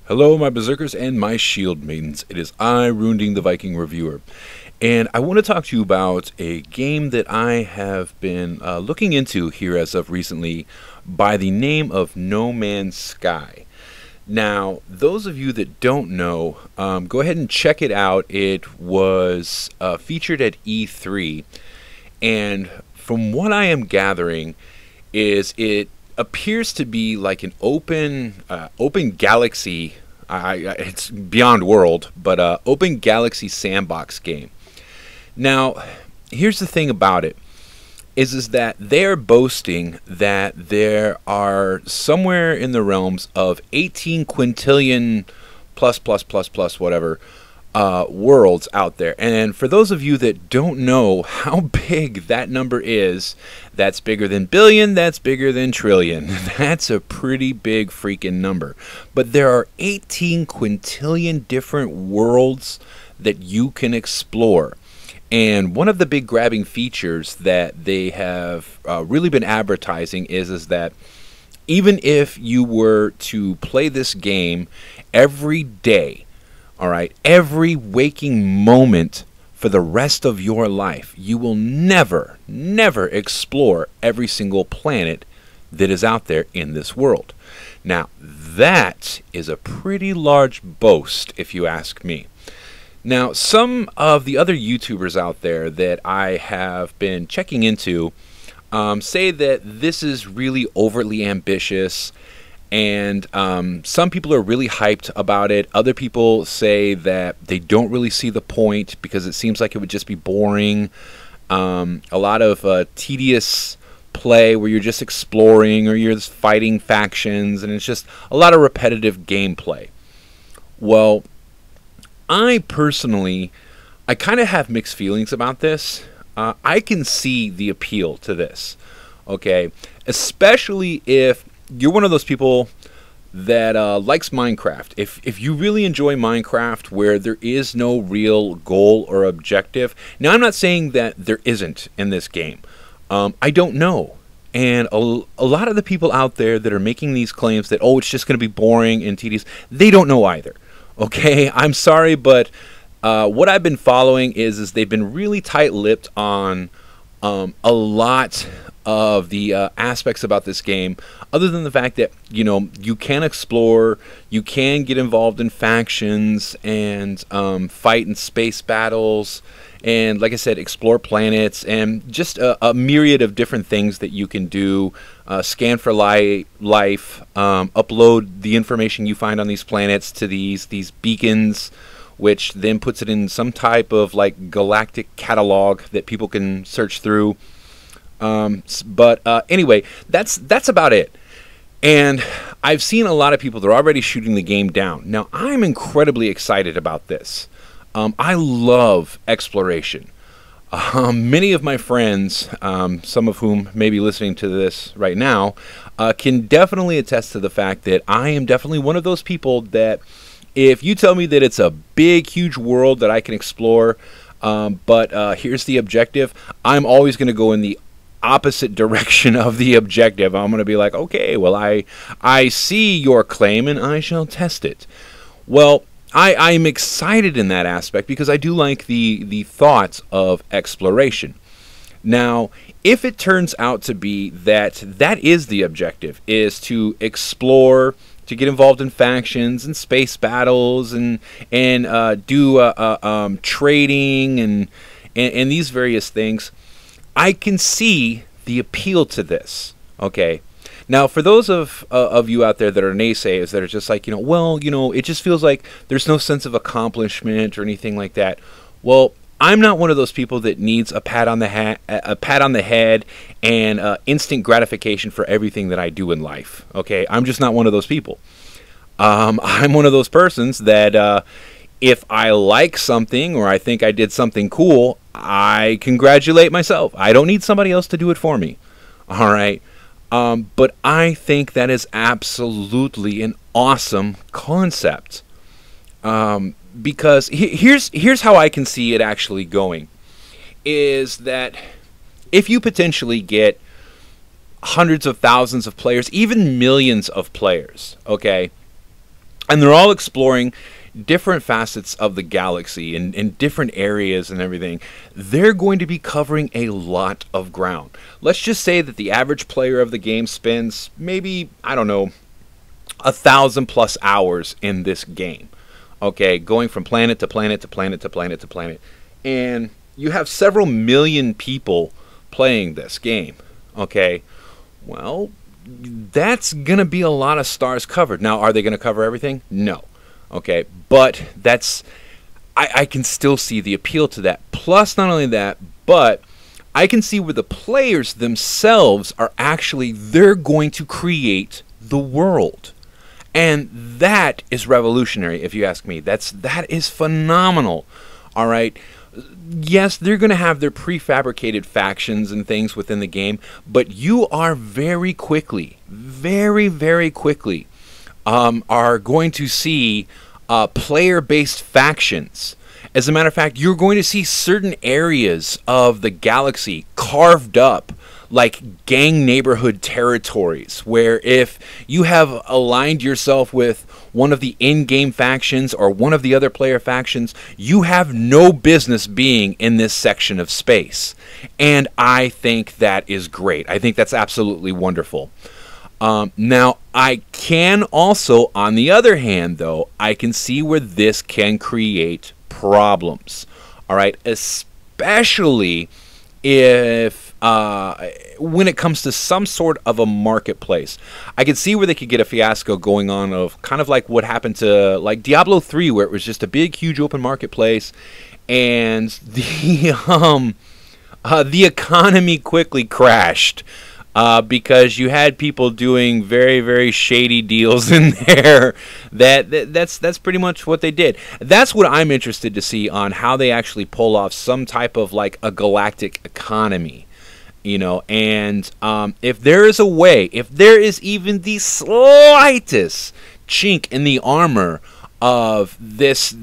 Hello, my Berserkers and my Shield Maidens. It is I, Runding the Viking Reviewer. And I want to talk to you about a game that I have been looking into here as of recently by the name of No Man's Sky. Now, those of you that don't know, go ahead and check it out. It was featured at E3. And from what I am gathering, it appears to be like an open galaxy. It's beyond world, but open galaxy sandbox game. Now, here's the thing about it: is that they're boasting that there are somewhere in the realms of 18 quintillion plus whatever worlds out there. And for those of you that don't know how big that number is, that's bigger than billion, that's bigger than trillion. That's a pretty big freaking number. But there are 18 quintillion different worlds that you can explore. And one of the big grabbing features that they have really been advertising is that even if you were to play this game every day, all right, every waking moment for the rest of your life, you will never explore every single planet that is out there in this world. Now, that is a pretty large boast, if you ask me. Now, some of the other YouTubers out there that I have been checking into say that this is really overly ambitious. And some people are really hyped about it. Other people say that they don't really see the point because it seems like it would just be boring. A lot of tedious play where you're just exploring or you're just fighting factions, and it's just a lot of repetitive gameplay. Well, I personally, I kind of have mixed feelings about this. I can see the appeal to this, okay? Especially if you're one of those people that likes Minecraft. If you really enjoy Minecraft where there is no real goal or objective. Now, I'm not saying that there isn't in this game. I don't know. And a lot of the people out there that are making these claims that, oh, it's just going to be boring and tedious, they don't know either. Okay? I'm sorry, but what I've been following is they've been really tight-lipped on a lot of the aspects about this game, other than the fact that, you know, you can explore, you can get involved in factions and fight in space battles, and like I said, explore planets, and just a myriad of different things that you can do. Scan for life, upload the information you find on these planets to these beacons, which then puts it in some type of like galactic catalog that people can search through. Anyway, that's about it. And I've seen a lot of people that are already shooting the game down. Now, I'm incredibly excited about this. I love exploration. Many of my friends, some of whom may be listening to this right now, can definitely attest to the fact that I am definitely one of those people that if you tell me that it's a big, huge world that I can explore, but here's the objective, I'm always going to go in the opposite direction of the objective. I'm going to be like, okay, well, I see your claim and I shall test it. Well, I'm excited in that aspect because I do like the thoughts of exploration. Now, if it turns out to be that that is the objective, is to explore, to get involved in factions and space battles and do trading and these various things, I can see the appeal to this. Okay. Now, for those of you out there that are naysayers that are just like, you know, well, you know, it just feels like there's no sense of accomplishment or anything like that. Well, I'm not one of those people that needs a pat on the head and instant gratification for everything that I do in life. Okay, I'm just not one of those people. I'm one of those persons that if I like something or I think I did something cool, I congratulate myself. I don't need somebody else to do it for me. All right. But I think that is absolutely an awesome concept. Because here's how I can see it actually going, is that if you potentially get hundreds of thousands of players, even millions of players, okay, and they're all exploring different facets of the galaxy and in different areas and everything. They're going to be covering a lot of ground. Let's just say that the average player of the game spends maybe, I don't know, 1,000+ hours in this game. Okay, going from planet to planet to planet to planet to planet. And you have several million people playing this game. Okay, well, that's going to be a lot of stars covered. Now, are they going to cover everything? No. Okay, but I can still see the appeal to that. Plus, not only that, but I can see where the players themselves are actually, they're going to create the world. And that is revolutionary, if you ask me. That is phenomenal. All right. Yes, they're going to have their prefabricated factions and things within the game, but you are very quickly, very, very quickly, are going to see player-based factions. As a matter of fact, you're going to see certain areas of the galaxy carved up like gang neighborhood territories, where if you have aligned yourself with one of the in-game factions or one of the other player factions, you have no business being in this section of space. And I think that is great. I think that's absolutely wonderful. Now, I can also, on the other hand, though, I can see where this can create problems. All right, especially if when it comes to some sort of a marketplace. I can see where they could get a fiasco going on of kind of like what happened to like Diablo 3, where it was just a big, huge open marketplace, and the economy quickly crashed. Because you had people doing very, very shady deals in there. That's pretty much what they did. That's what I'm interested to see on how they actually pull off some type of like a galactic economy, you know. And if there is a way, if there is even the slightest chink in the armor of this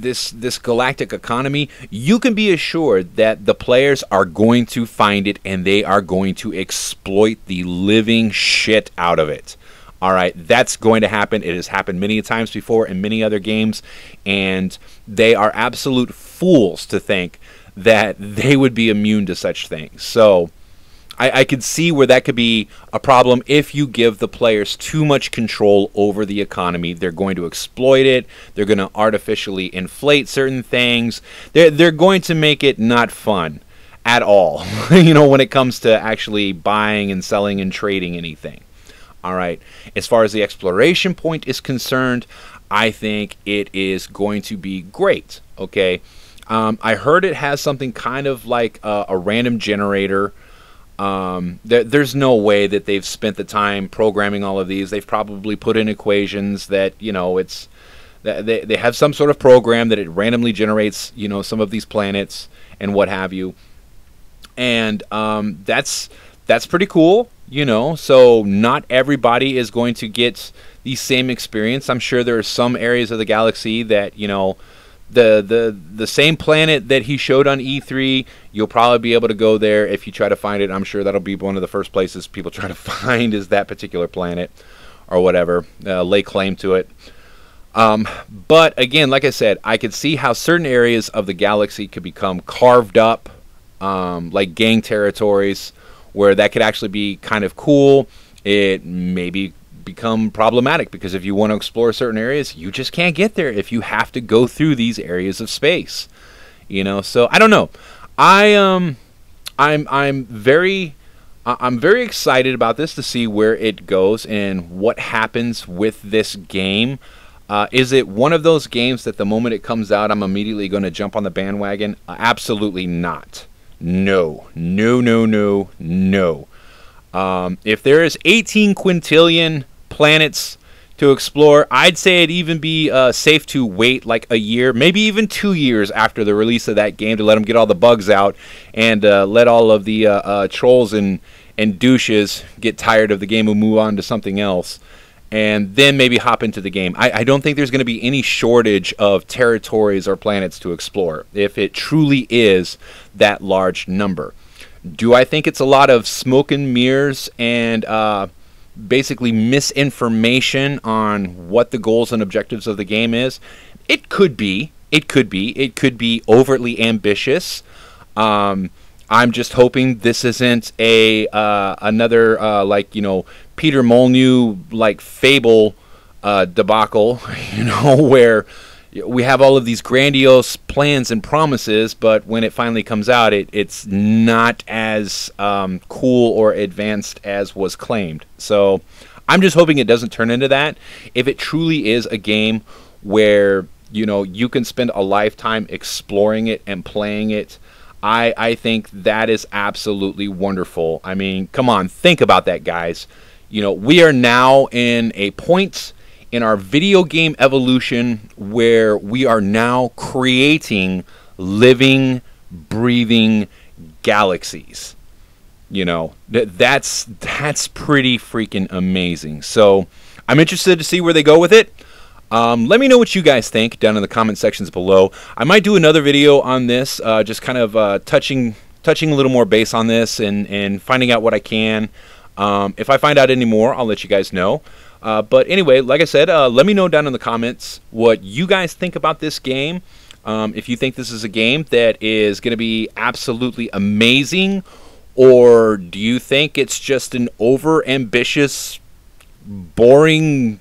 galactic economy, you can be assured that the players are going to find it and they are going to exploit the living shit out of it. All right, that's going to happen. It has happened many times before in many other games, and they are absolute fools to think that they would be immune to such things. So I could see where that could be a problem if you give the players too much control over the economy. They're going to exploit it. They're going to artificially inflate certain things. They're going to make it not fun at all, you know, when it comes to actually buying and selling and trading anything. All right. As far as the exploration point is concerned, I think it is going to be great. Okay. I heard it has something kind of like a random generator. There's no way that they've spent the time programming all of these. They've probably put in equations that, you know, it's they have some sort of program that it randomly generates, you know, some of these planets and what have you. And that's pretty cool, you know. So not everybody is going to get the same experience. I'm sure there are some areas of the galaxy that, you know, the same planet that he showed on E3, you'll probably be able to go there if you try to find it. I'm sure that'll be one of the first places people try to find is that particular planet or whatever, lay claim to it. But again, like I said, I could see how certain areas of the galaxy could become carved up, like gang territories, where that could actually be kind of cool. It maybe become problematic because if you want to explore certain areas, you just can't get there if you have to go through these areas of space, you know. So I don't know. I'm very excited about this to see where it goes and what happens with this game. Is it one of those games that the moment it comes out, I'm immediately going to jump on the bandwagon? Absolutely not. No. If there is 18 quintillion planets to explore, I'd say it'd even be safe to wait like a year, maybe even 2 years after the release of that game to let them get all the bugs out and let all of the trolls and douches get tired of the game and move on to something else, and then maybe hop into the game. I don't think there's going to be any shortage of territories or planets to explore if it truly is that large number. Do I think it's a lot of smoke and mirrors and basically misinformation on what the goals and objectives of the game is. It could be. It could be overtly ambitious. I'm just hoping this isn't another like, you know, Peter Molyneux like Fable debacle, you know, where we have all of these grandiose plans and promises, but when it finally comes out, it's not as cool or advanced as was claimed. So I'm just hoping it doesn't turn into that. If it truly is a game where, you know, you can spend a lifetime exploring it and playing it, I think that is absolutely wonderful. I mean, come on, think about that, guys. You know, we are now in a point in our video game evolution where we are now creating living, breathing galaxies. You know, that's pretty freaking amazing. So I'm interested to see where they go with it. Let me know what you guys think down in the comment sections below. I might do another video on this, just kind of touching a little more base on this and finding out what I can. If I find out any more, I'll let you guys know. But anyway, like I said, let me know down in the comments what you guys think about this game. If you think this is a game that is going to be absolutely amazing, or do you think it's just an over-ambitious, boring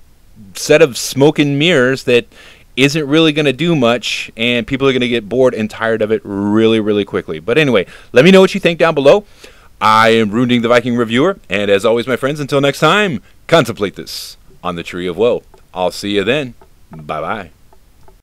set of smoke and mirrors that isn't really going to do much, and people are going to get bored and tired of it really, really quickly. But anyway, let me know what you think down below. I am Runing the Viking Reviewer, and as always, my friends, until next time, contemplate this on the Tree of Woe. I'll see you then. Bye-bye.